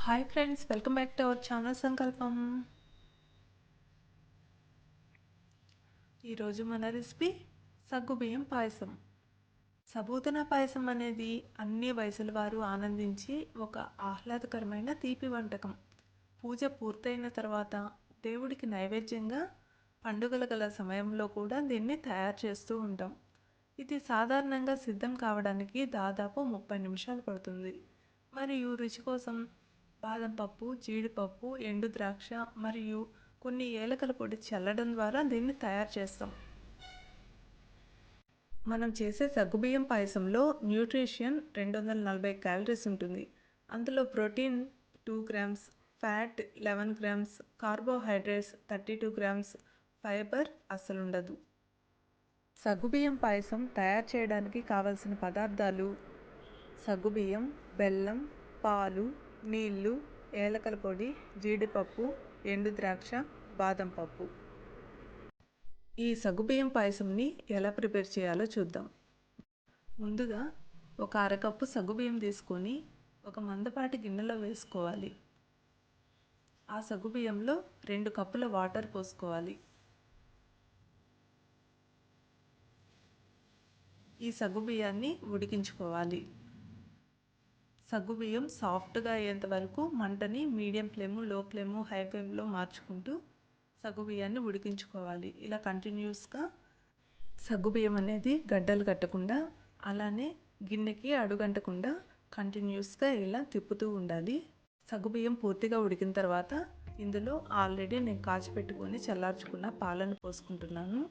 Hi friends, welcome back to our channel సంకల్పం. ఈరోజు మన రెసిపీ సగ్గుబియ్యం పాయసం. సబూతన పాయసం అనేది అన్ని వయసుల వారు ఆనందించి ఒక ఆహ్లాదకరమైన తీపి వంటకం. పూజ పూర్తయిన తర్వాత దేవుడికి నైవేద్యంగా పండుగల గల సమయంలో కూడా దీన్ని తయారు చేస్తూ ఉంటాం. ఇది సాధారణంగా సిద్ధం కావడానికి దాదాపు 30 నిమిషాలు పడుతుంది. మరియు రుచి కోసం బాదం పప్పు, జీడిపప్పు, ఎండు ద్రాక్ష మరియు కొన్ని ఏలకల పొడి చల్లడం ద్వారా దీన్ని తయారు చేస్తాం. మనం చేసే సగ్గుబియ్యం పాయసంలో న్యూట్రిషన్ 240 క్యాలరీస్ ఉంటుంది. అందులో protein 2 grams, fat 11 grams, carbohydrates 32 grams, fibre అస్సలు ఉండదు. సగ్గుబియ్యం పాయసం తయారు చేయడానికి కావలసిన పదార్థాలు: సగ్గుబియ్యం, బెల్లం, పాలు, నీళ్ళు, ఏలకల పొడి, జీడిపప్పు, ఎండు ద్రాక్ష, బాదం పప్పు. ఈ సగ్గుబియ్యం పాయసంని ఎలా ప్రిపేర్ చేయాలో చూద్దాం. ముందుగా ఒక అరకప్పు సగ్గుబియ్యం తీసుకొని ఒక మందపాటి గిన్నెలో వేసుకోవాలి. ఆ సగ్గుబియ్యంలో 2 కప్పుల వాటర్ పోసుకోవాలి. ఈ సగ్గుబియ్యాన్ని ఉడికించుకోవాలి. సగ్గుబియ్యం సాఫ్ట్గా అయ్యేంత వరకు మంటని మీడియం ఫ్లేము, లో ఫ్లేము, హై ఫ్లేమ్లో మార్చుకుంటూ సగ్గుబియ్యాన్ని ఉడికించుకోవాలి. ఇలా కంటిన్యూస్గా సగ్గుబియ్యం అనేది గడ్డలు కట్టకుండా, అలానే గిన్నెకి అడుగంటకుండా కంటిన్యూస్గా ఇలా తిప్పుతూ ఉండాలి. సగ్గుబియ్యం పూర్తిగా ఉడికిన తర్వాత ఇందులో ఆల్రెడీ నేను కాచిపెట్టుకొని చల్లార్చుకున్న పాలను పోసుకుంటున్నాను.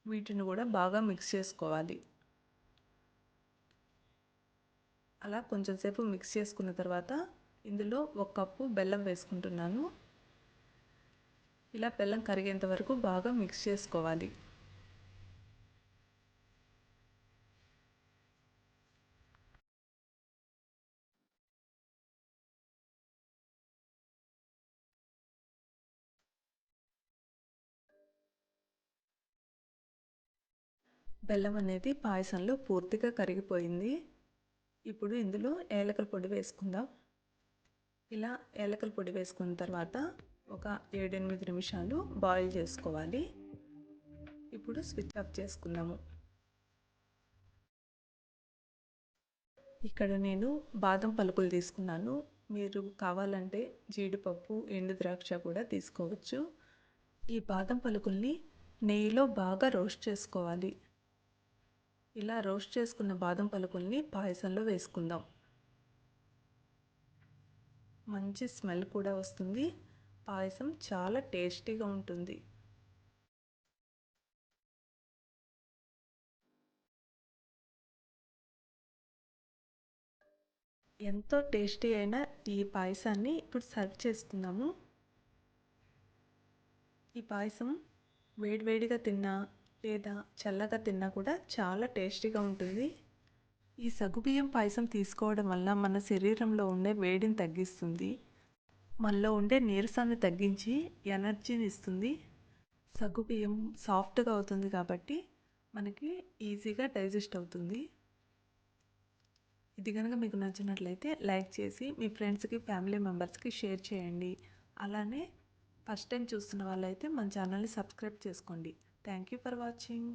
వీటిని కూడా బాగా మిక్స్ చేసుకోవాలి. అలా కొంచెంసేపు మిక్స్ చేసుకున్న తర్వాత ఇందులో 1 కప్పు బెల్లం వేసుకుంటున్నాను. ఇలా బెల్లం కరిగేంత వరకు బాగా మిక్స్ చేసుకోవాలి. బెల్లం అనేది పాయసంలో పూర్తిగా కరిగిపోయింది. ఇప్పుడు ఇందులో ఏలకల పొడి వేసుకుందాం. ఇలా ఏలకల పొడి వేసుకున్న తర్వాత ఒక 7-8 నిమిషాలు బాయిల్ చేసుకోవాలి. ఇప్పుడు స్విచ్ ఆఫ్ చేసుకుందాము. ఇక్కడ నేను బాదం పలుకులు తీసుకున్నాను. మీరు కావాలంటే జీడిపప్పు, ఎండు ద్రాక్ష కూడా తీసుకోవచ్చు. ఈ బాదం పలుకుల్ని నెయ్యిలో బాగా రోస్ట్ చేసుకోవాలి. ఇలా రోస్ట్ చేసుకున్న బాదం పలుకుల్ని పాయసంలో వేసుకుందాం. మంచి స్మెల్ కూడా వస్తుంది. పాయసం చాలా టేస్టీగా ఉంటుంది. ఎంతో టేస్టీ అయిన ఈ పాయసాన్ని ఇప్పుడు సర్వ్ చేసుకుందాము. ఈ పాయసం వేడివేడిగా తిన్నా లేదా చల్లగా తిన్నా కూడా చాలా టేస్టీగా ఉంటుంది. ఈ సగ్గుబియ్యం పాయసం తీసుకోవడం వల్ల మన శరీరంలో ఉండే వేడిని తగ్గిస్తుంది. మనలో ఉండే నీరసాన్ని తగ్గించి ఎనర్జీని ఇస్తుంది. సగ్గుబియ్యం సాఫ్ట్గా అవుతుంది కాబట్టి మనకి ఈజీగా డైజెస్ట్ అవుతుంది. ఇది కనుక మీకు నచ్చినట్లయితే లైక్ చేసి మీ ఫ్రెండ్స్కి, ఫ్యామిలీ మెంబర్స్కి షేర్ చేయండి. అలానే ఫస్ట్ టైం చూస్తున్న వాళ్ళైతే మన ఛానల్ని సబ్స్క్రైబ్ చేసుకోండి. Thank you for watching.